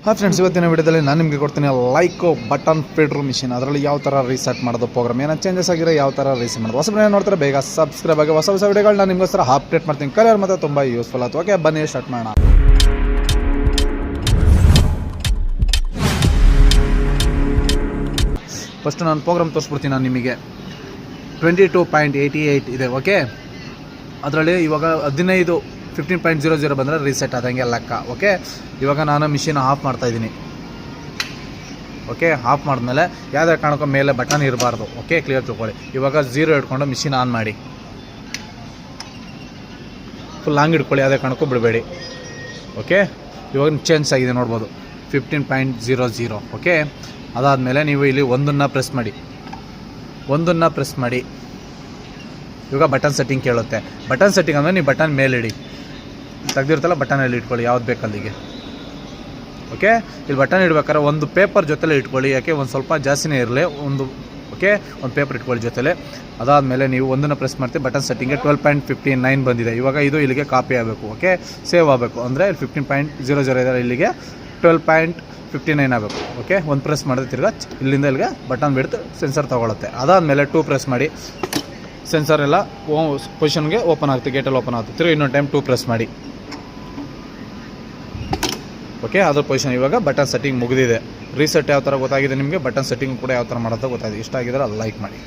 ಹಾಂ ಫ್ರೆಂಡ್ಸ್, ಇವತ್ತಿನ ವಿಡಿಯೋದಲ್ಲಿ ನಾನು ನಿಮಗೆ ಕೊಡ್ತೀನಿ ಲೈಕೋ ಬಟನ್ ಫೀಡರ್ ಮಿಷಿನ್. ಅದರಲ್ಲಿ ಯಾವ ಥರ ರೀಸೆಟ್ ಮಾಡೋದು, ಪ್ರೋಗ್ರಾಮ್ ಏನೋ ಚೇಂಜಸ್ ಆಗಿರೋ ಯಾವ ಥರ ರೀಸೆಟ್ ಮಾಡೋದು. ಹೊಸ ನೋಡ್ತಾರೆ ಬೇಗ ಸಬ್ಸ್ಕ್ರೈಬ್ ಆಗಿ ಹೊಸ ವಿಡಿಯೋಗಳು ನಾನು ನಿಮಗೋಸ್ಕರ ಅಪ್ಡೇಟ್ ಮಾಡ್ತೀನಿ. ಕಲಿಯೋರು ಮತ್ತು ತುಂಬ ಯೂಸ್ಫುಲ್ ಆಯ್ತು. ಓಕೆ, ಬನ್ನಿ ಸ್ಟಾರ್ಟ್ ಮಾಡೋಣ. ಫಸ್ಟ್ ನಾನು ಪ್ರೋಗ್ರಾಮ್ ತೋರಿಸ್ಬಿಡ್ತೀನಿ. ನಾನು ನಿಮಗೆ 22.88 ಇದೆ. ಓಕೆ, ಅದರಲ್ಲಿ ಇವಾಗ 15.00 ಬಂದರೆ ರೀಸೆಟ್ ಆದಂಗೆ ಲೆಕ್ಕ. ಓಕೆ, ಇವಾಗ ನಾನು ಮಿಷಿನ್ ಆಫ್ ಮಾಡ್ತಾಯಿದ್ದೀನಿ. ಓಕೆ, ಆಫ್ ಮಾಡಿದ್ಮೇಲೆ ಯಾವುದೇ ಕಾರಣಕ್ಕೂ ಮೇಲೆ ಬಟನ್ ಇರಬಾರ್ದು. ಓಕೆ, ಕ್ಲಿಯರ್ ತಿಳ್ಕೊಳ್ಳಿ. ಇವಾಗ 0 ಇಟ್ಕೊಂಡು ಮಿಷಿನ್ ಆನ್ ಮಾಡಿ. ಫುಲ್ ಲಾಂಗ್ ಇಟ್ಕೊಳ್ಳಿ, ಯಾವುದೇ ಕಾರಣಕ್ಕೂ ಬಿಡಬೇಡಿ. ಓಕೆ, ಇವಾಗ ಚೇಂಜ್ ಆಗಿದೆ ನೋಡ್ಬೋದು, 15.00. ಓಕೆ, ಅದಾದಮೇಲೆ ನೀವು ಇಲ್ಲಿ ಒಂದನ್ನು ಪ್ರೆಸ್ ಮಾಡಿ. ಇವಾಗ ಬಟನ್ ಸೆಟ್ಟಿಂಗ್ ಕೇಳುತ್ತೆ. ಬಟನ್ ಸೆಟ್ಟಿಂಗ್ ಅಂದರೆ ನೀವು ಬಟನ್ ಮೇಲಿಡಿ, ತೆಗ್ದಿರ್ತಲ್ಲ ಬಟನಲ್ಲಿ ಇಟ್ಕೊಳ್ಳಿ, ಯಾವ್ದು ಬೇಕಲ್ಲಿಗೆ. ಓಕೆ, ಇಲ್ಲಿ ಬಟನ್ ಇಡ್ಬೇಕಾದ್ರೆ ಒಂದು ಪೇಪರ್ ಜೊತೆಲೇ ಇಟ್ಕೊಳ್ಳಿ, ಯಾಕೆ ಒಂದು ಸ್ವಲ್ಪ ಜಾಸ್ತಿನೇ ಇರಲಿ. ಒಂದು ಪೇಪರ್ ಇಟ್ಕೊಳ್ಳಿ ಜೊತೆಲೆ. ಅದಾದಮೇಲೆ ನೀವು ಒಂದನ್ನು ಪ್ರೆಸ್ ಮಾಡ್ತೀವಿ. ಬಟನ್ ಸೆಟ್ಟಿಂಗ್ಗೆ 12.59 ಬಂದಿದೆ. ಇವಾಗ ಇದು ಇಲ್ಲಿಗೆ ಕಾಪಿ ಆಗಬೇಕು. ಓಕೆ, ಸೇವ್ ಆಗಬೇಕು ಅಂದರೆ 15.00 ಇದೆ, ಇಲ್ಲಿಗೆ 12.59 ಆಗಬೇಕು. ಓಕೆ, ಒಂದು ಪ್ರೆಸ್ ಮಾಡಿದ್ರೆ ತಿರ್ಗಾ ಇಲ್ಲಿಂದ ಇಲ್ಲಿಗೆ ಬಟನ್ ಬಿಡ್ತು ಸೆನ್ಸರ್ ತೊಗೊಳುತ್ತೆ. ಅದಾದಮೇಲೆ 2 ಪ್ರೆಸ್ ಮಾಡಿ. ಸೆನ್ಸರ್ ಎಲ್ಲ ಪೊಸಿಷನ್ಗೆ ಓಪನ್ ಆಗುತ್ತೆ, ಗೇಟಲ್ಲಿ ಓಪನ್ ಆಗುತ್ತೆ. ತಿರುಗಿ ಇನ್ನೊಂದು ಟೈಮ್ 2 ಪ್ರೆಸ್ ಮಾಡಿ. ಓಕೆ, ಅದ್ರ ಪೊಸಿಷನ್. ಇವಾಗ ಬಟನ್ ಸೆಟ್ಟಿಂಗ್ ಮುಗಿದಿದೆ. ರೀಸೆಟ್ ಯಾವ ಥರ ಗೊತ್ತಾಗಿದೆ ನಿಮಗೆ, ಬಟನ್ ಸೆಟ್ಟಿಂಗ್ ಕೂಡ ಯಾವ ಥರ ಮಾಡೋದು ಗೊತ್ತಾಗಿದೆ. ಇಷ್ಟ ಆಗಿದ್ರೆ ಲೈಕ್ ಮಾಡಿ.